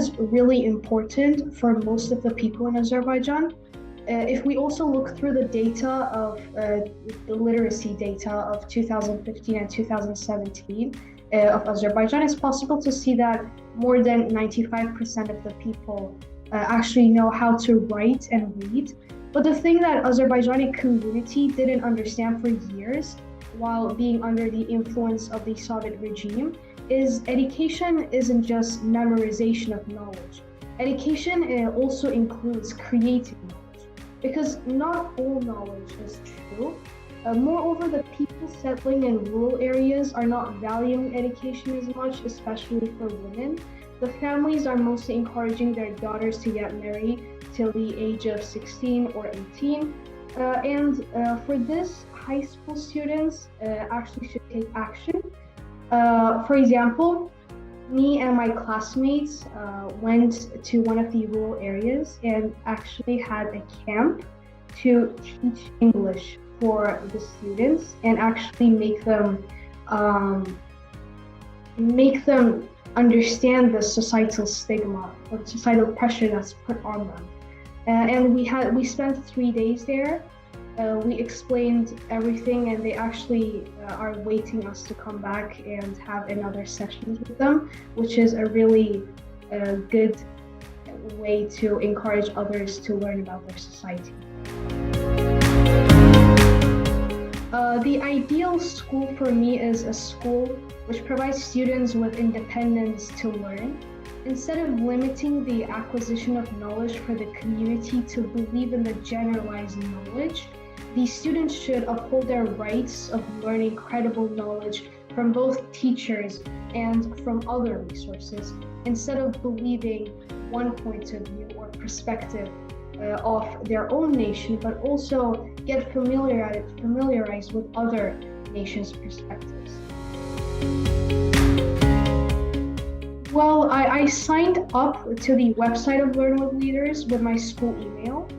is really important for most of the people in Azerbaijan. If we also look through the data of the literacy data of 2015 and 2017 of Azerbaijan, it's possible to see that more than 95% of the people actually know how to write and read. But the thing that Azerbaijani community didn't understand for years while being under the influence of the Soviet regime is education isn't just memorization of knowledge. Education also includes creative knowledge, because not all knowledge is true. Moreover, the people settling in rural areas are not valuing education as much, especially for women. The families are mostly encouraging their daughters to get married till the age of 16 or 18. For this, high school students actually should take action. For example, me and my classmates went to one of the rural areas and actually had a camp to teach English for the students and actually make them understand the societal stigma or societal pressure that's put on them. And we spent 3 days there. We explained everything, and they actually are waiting us to come back and have another session with them, which is a really good way to encourage others to learn about their society. The ideal school for me is a school which provides students with independence to learn. Instead of limiting the acquisition of knowledge for the community to believe in the generalized knowledge, the students should uphold their rights of learning credible knowledge from both teachers and from other resources, instead of believing one point of view or perspective of their own nation, but also get familiarized with other nations' perspectives. Well, I signed up to the website of Learn with Leaders with my school email.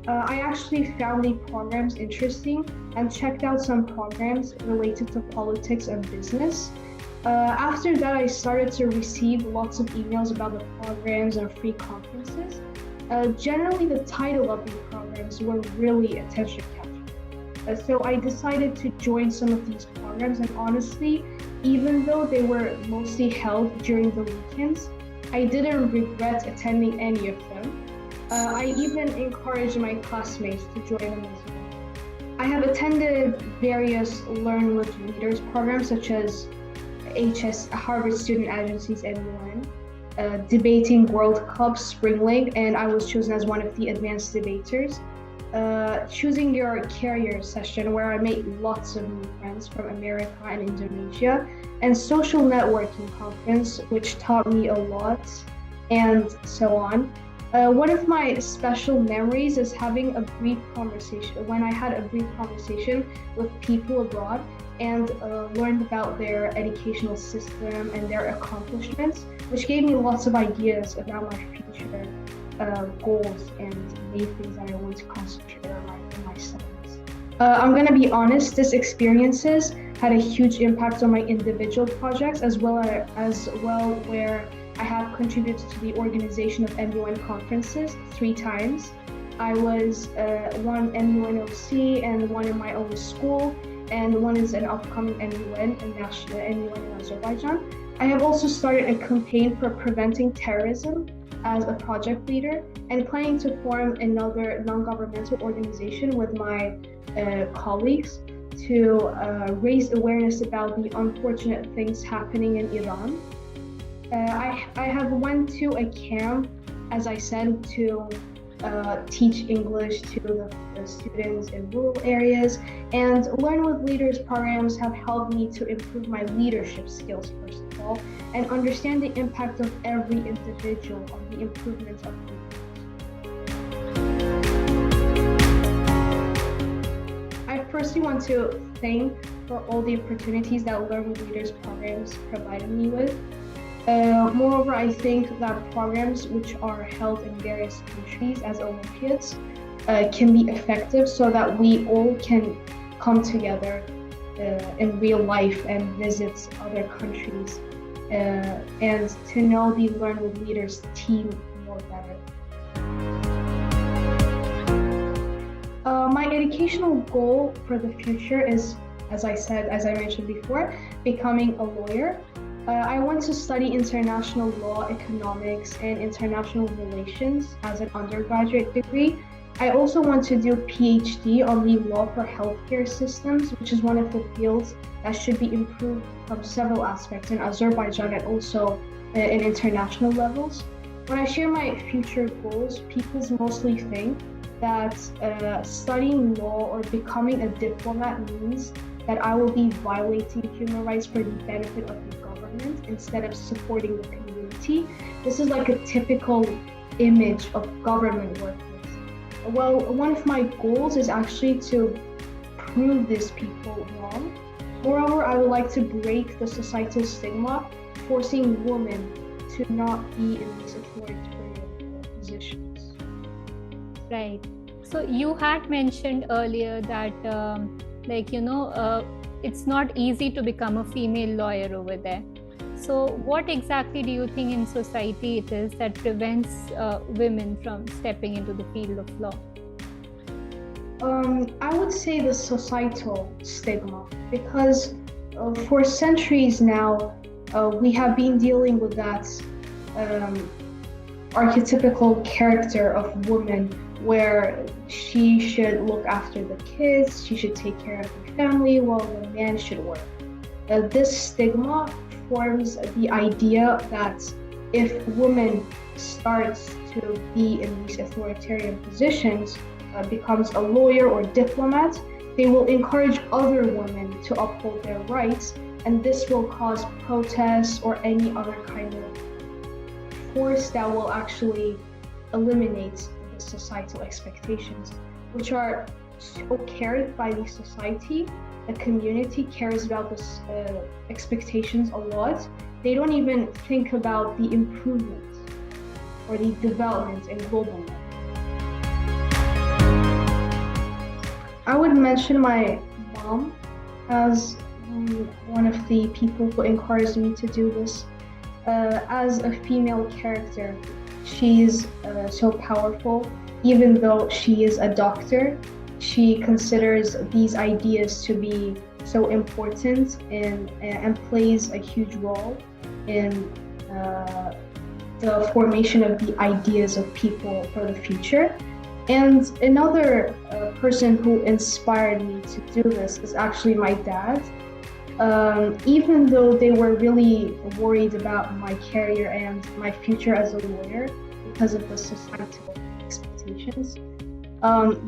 I actually found the programs interesting and checked out some programs related to politics and business. After that, I started to receive lots of emails about the programs and free conferences. Generally, the title of the programs were really attention-catching. So I decided to join some of these programs, and honestly, even though they were mostly held during the weekends, I didn't regret attending any of them. I even encouraged my classmates to join them as well. I have attended various Learn with Leaders programs such as Harvard Student Agency's MUN, Debating World Cup Spring League, and I was chosen as one of the advanced debaters. Choosing Your Career session, where I made lots of new friends from America and Indonesia, and Social Networking Conference, which taught me a lot, and so on. One of my special memories is having a brief conversation, when I had a brief conversation with people abroad and learned about their educational system and their accomplishments, which gave me lots of ideas about my future goals and main things that I want to concentrate on in my studies. I'm gonna be honest, these experiences had a huge impact on my individual projects as well where I have contributed to the organization of MUN Conferences 3 times. I was one MUNOC and one in my own school, and one is an upcoming MUN, a national MUN in Azerbaijan. I have also started a campaign for preventing terrorism as a project leader, and planning to form another non-governmental organization with my colleagues to raise awareness about the unfortunate things happening in Iran. I have went to a camp, as I said, to teach English to the students in rural areas, and Learn with Leaders programs have helped me to improve my leadership skills, first of all, and understand the impact of every individual on the improvement of leaders. I personally want to thank for all the opportunities that Learn with Leaders programs provided me with. Moreover, I think that programs which are held in various countries as Olympiads can be effective so that we all can come together in real life and visit other countries and to know the Learn with Leaders team more better. My educational goal for the future is, as I mentioned before, becoming a lawyer. I want to study international law, economics, and international relations as an undergraduate degree. I also want to do a PhD on the law for healthcare systems, which is one of the fields that should be improved from several aspects in Azerbaijan and also in international levels. When I share my future goals, people mostly think that studying law or becoming a diplomat means that I will be violating human rights for the benefit of the government instead of supporting the community. This is like a typical image of government workers. Well, one of my goals is actually to prove these people wrong. Moreover, I would like to break the societal stigma, forcing women to not be in these authoritarian positions. Right. So you had mentioned earlier that, it's not easy to become a female lawyer over there. So what exactly do you think in society it is that prevents women from stepping into the field of law? I would say the societal stigma, because for centuries now, we have been dealing with that archetypical character of woman where she should look after the kids, she should take care of the family while the man should work. This stigma forms the idea that if women starts to be in these authoritarian positions, becomes a lawyer or diplomat, they will encourage other women to uphold their rights, and this will cause protests or any other kind of force that will actually eliminate the societal expectations, which are so carried by the society. The community cares about this expectations a lot. They don't even think about the improvements or the development in global level. I would mention my mom as one of the people who encouraged me to do this. As a female character, she's so powerful. Even though she is a doctor, she considers these ideas to be so important and plays a huge role in the formation of the ideas of people for the future. And another person who inspired me to do this is actually my dad. Even though they were really worried about my career and my future as a lawyer because of the societal expectations,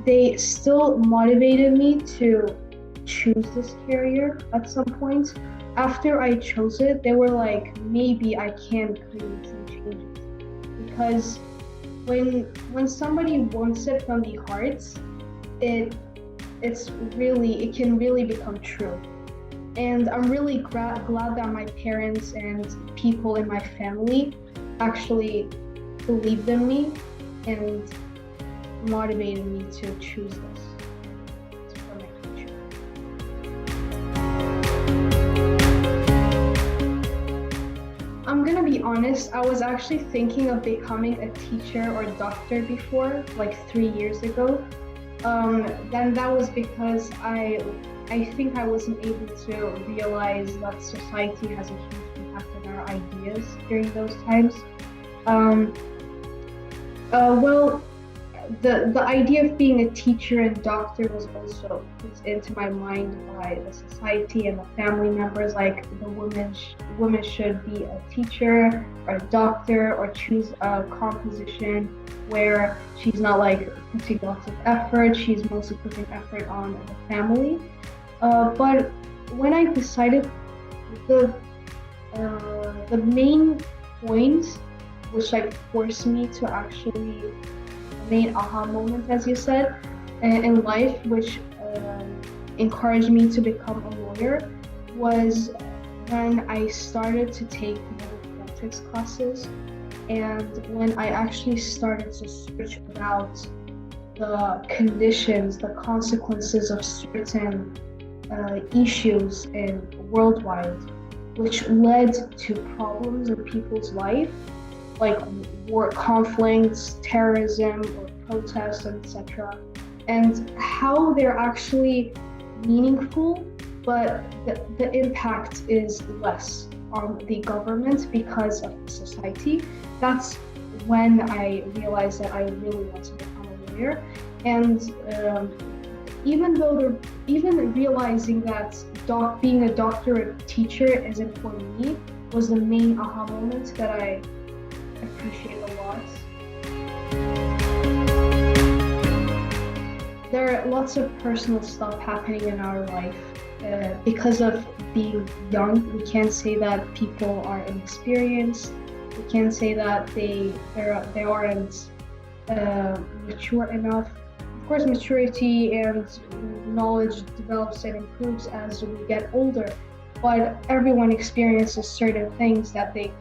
they still motivated me to choose this career at some point. After I chose it, they were like, maybe I can create some changes. Because when somebody wants it from the heart, it can really become true. And I'm really glad that my parents and people in my family actually believed in me and motivated me to choose this for my future. I'm gonna be honest, I was actually thinking of becoming a teacher or doctor before, like 3 years ago. Then that was because I think I wasn't able to realize that society has a huge impact on our ideas during those times. The idea of being a teacher and doctor was also put into my mind by the society and the family members, like the women should be a teacher or a doctor or choose a composition where she's not like putting lots of effort, she's mostly putting effort on the family. But when I decided, the main point which like forced me to actually main aha moment, as you said, in life, which encouraged me to become a lawyer, was when I started to take legal politics classes, and when I actually started to search about the conditions, the consequences of certain issues in worldwide. which led to problems in people's life, like war, conflicts, terrorism, or protests, etc., and how they're actually meaningful, but the impact is less on the government because of the society. That's when I realized that I really want to become a lawyer. And even realizing that being a doctor and teacher isn't for me was the main aha moment that I appreciate a lot. There are lots of personal stuff happening in our life. Because of being young, we can't say that people are inexperienced. We can't say that they aren't mature enough. Of course, maturity and knowledge develops and improves as we get older, but everyone experiences certain things that they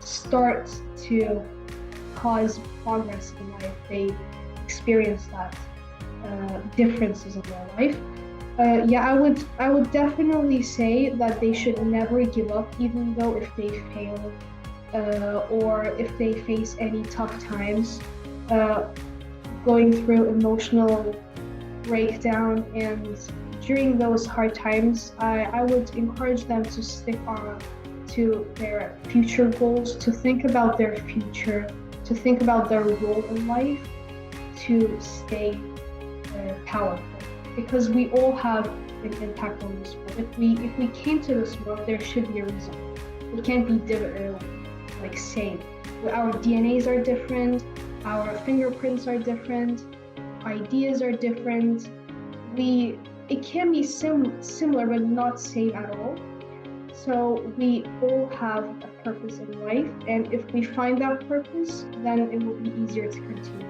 start to cause progress in life. They experience that differences in their life. I would definitely say that they should never give up, even though if they fail or if they face any tough times, going through emotional breakdown. And during those hard times, I would encourage them to stick on to their future goals, to think about their future, to think about their role in life, to stay powerful. Because we all have an impact on this world. If we came to this world, there should be a reason. We can't be same. Our DNAs are different, our fingerprints are different, ideas are different. It can be similar but not same at all. So we all have a purpose in life, and if we find that purpose, then it will be easier to continue.